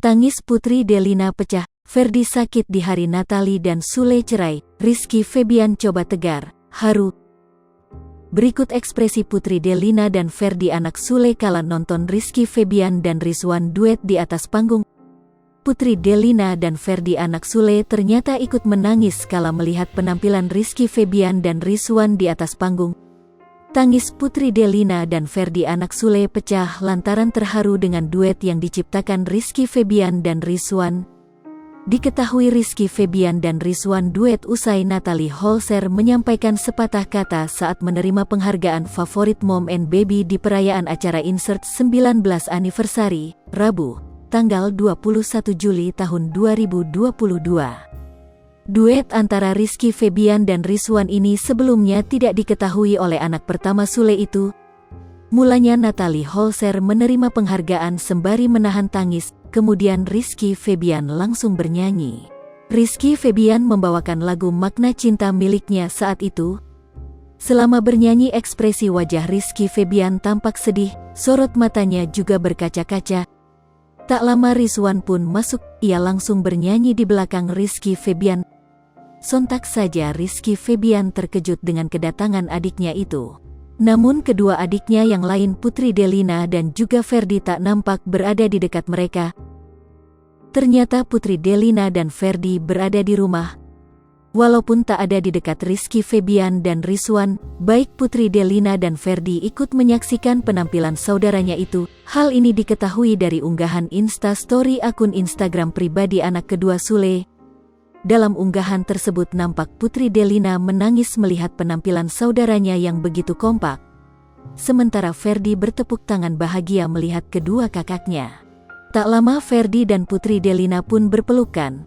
Tangis Putri Delina pecah, Ferdi sakit di hari Natali dan Sule cerai, Rizky Febian coba tegar, haru. Berikut ekspresi Putri Delina dan Ferdi anak Sule kala nonton Rizky Febian dan Rizwan duet di atas panggung. Putri Delina dan Ferdi anak Sule ternyata ikut menangis kala melihat penampilan Rizky Febian dan Rizwan di atas panggung. Tangis Putri Delina dan Ferdi anak Sule pecah lantaran terharu dengan duet yang diciptakan Rizky Febian dan Rizwan. Diketahui Rizky Febian dan Rizwan duet usai Natalie Holzer menyampaikan sepatah kata saat menerima penghargaan Favorit Mom and Baby di perayaan acara Insert 19 Anniversary, Rabu, tanggal 21 Juli tahun 2022. Duet antara Rizky Febian dan Rizwan ini sebelumnya tidak diketahui oleh anak pertama Sule itu. Mulanya Natalie Holzer menerima penghargaan sembari menahan tangis, kemudian Rizky Febian langsung bernyanyi. Rizky Febian membawakan lagu Makna Cinta miliknya saat itu. Selama bernyanyi ekspresi wajah Rizky Febian tampak sedih, sorot matanya juga berkaca-kaca. Tak lama Rizwan pun masuk, ia langsung bernyanyi di belakang Rizky Febian. Sontak saja Rizky Febian terkejut dengan kedatangan adiknya itu. Namun kedua adiknya yang lain Putri Delina dan juga Ferdi tak nampak berada di dekat mereka. Ternyata Putri Delina dan Ferdi berada di rumah. Walaupun tak ada di dekat Rizky Febian dan Rizwan, baik Putri Delina dan Ferdi ikut menyaksikan penampilan saudaranya itu. Hal ini diketahui dari unggahan Instastory akun Instagram pribadi anak kedua Sule. Dalam unggahan tersebut nampak Putri Delina menangis melihat penampilan saudaranya yang begitu kompak. Sementara Ferdi bertepuk tangan bahagia melihat kedua kakaknya. Tak lama Ferdi dan Putri Delina pun berpelukan.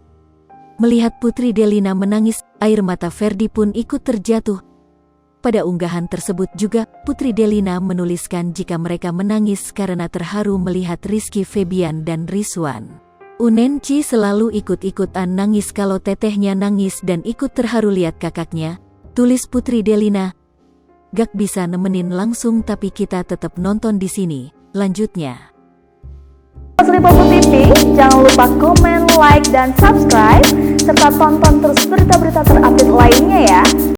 Melihat Putri Delina menangis, air mata Ferdi pun ikut terjatuh. Pada unggahan tersebut juga, Putri Delina menuliskan jika mereka menangis karena terharu melihat Rizky Febian dan Rizwan. Unenci selalu ikut-ikutan nangis kalau tetehnya nangis dan ikut terharu lihat kakaknya, tulis Putri Delina. Gak bisa nemenin langsung tapi kita tetap nonton di sini, lanjutnya. Liverpool TV, jangan lupa komen, like, dan subscribe, serta tonton terus berita-berita terupdate lainnya ya.